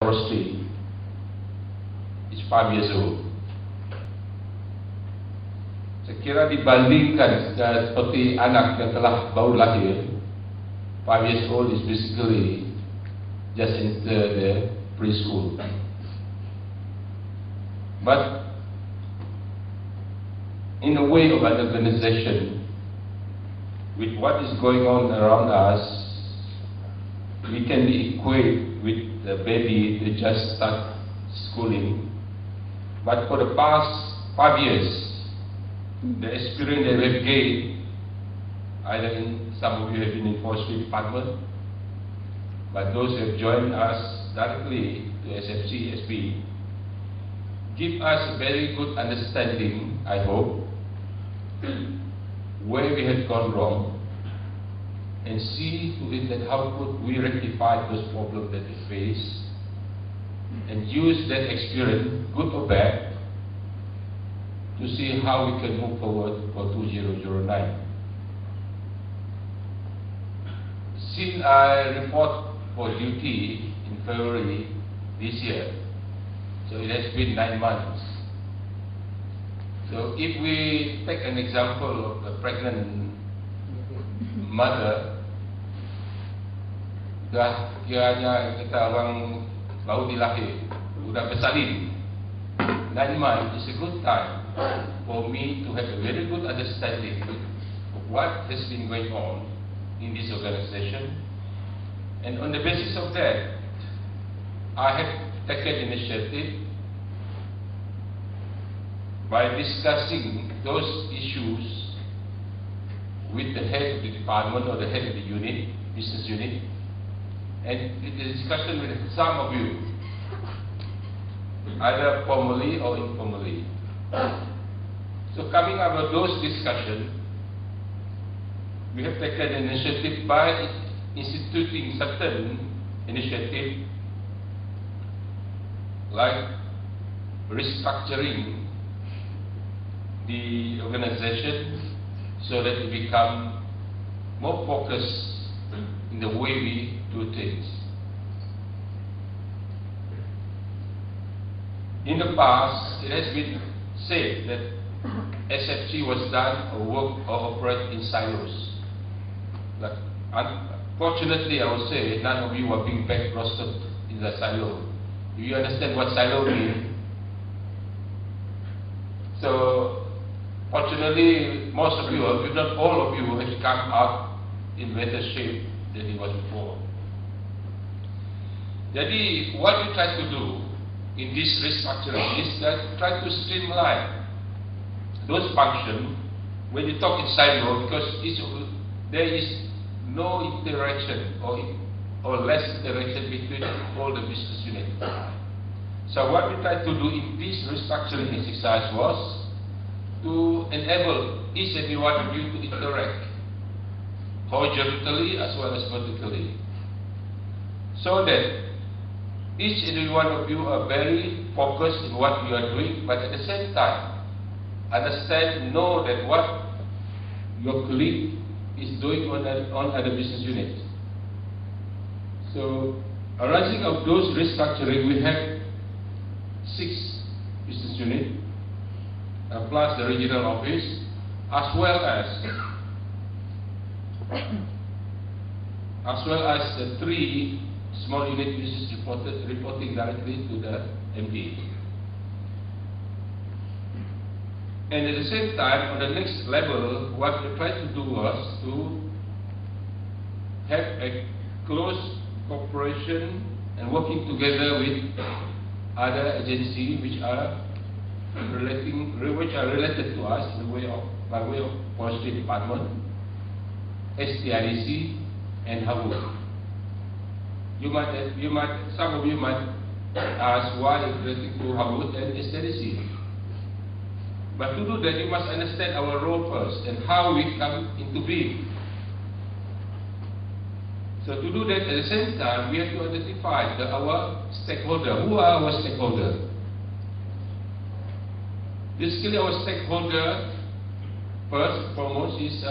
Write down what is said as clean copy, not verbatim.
Forestry is 5 years old. Saya kira dibandingkan seperti anak yang telah baru lahir, 5 years old is basically just enter the preschool. But in a way of an organization, with what is going on around us, we can be equated with the baby to just start schooling. But for the past 5 years, the experience that we've gained, either in some of you have been in forestry department, but those who have joined us directly to SFC, SB, give us a very good understanding, I hope, where we had gone wrong, and see to it that how could we rectify those problems that we face, and use that experience, good or bad, to see how we can move forward for 2009. Since I report for duty in February this year, so it has been 9 months. So if we take an example of a pregnant mother, dah kiranya kita orang baru dilahir, sudah bersalin, 9 months is a good time for me to have a very good understanding of what has been going on in this organization, and on the basis of that, I have taken initiative by discussing those issues with the head of the department or the head of the unit, business unit, and with the discussion with some of you, either formally or informally. So coming out of those discussions, we have taken an initiative by instituting certain initiatives like restructuring the organization so that it become more focused in the way we do things. In the past, it has been said that SFC was done or work or operate in silos. But unfortunately, I would say none of you are being back-roasted in the silo. Do you understand what silo means? So, fortunately, most of you, if not all of you, have come up in better shape than it was before. Jadi, what we try to do in this restructuring is that try to streamline those functions when you talk in silo, because there is no interaction or less interaction between all the business units. So what we tried to do in this restructuring exercise was to enable each and every one of you to interact horizontally as well as vertically, so that each and every one of you are very focused in what you are doing, but at the same time understand, know that what your colleague is doing on other business units. So arising of those restructuring, we have 6 business units plus the regional office, as well as the 3 small unit business reporting directly to the MD. And at the same time, on the next level, what we tried to do was to have a close cooperation and working together with other agencies which are related to us by way of forestry department, STIDC, and HAWUT. Some of you might ask why it's related to HAWUT and STIDC. But to do that, you must understand our role first and how we come into being. So to do that, at the same time, we have to identify our stakeholder. Who are our stakeholders? Basically, our stakeholder, first and foremost, is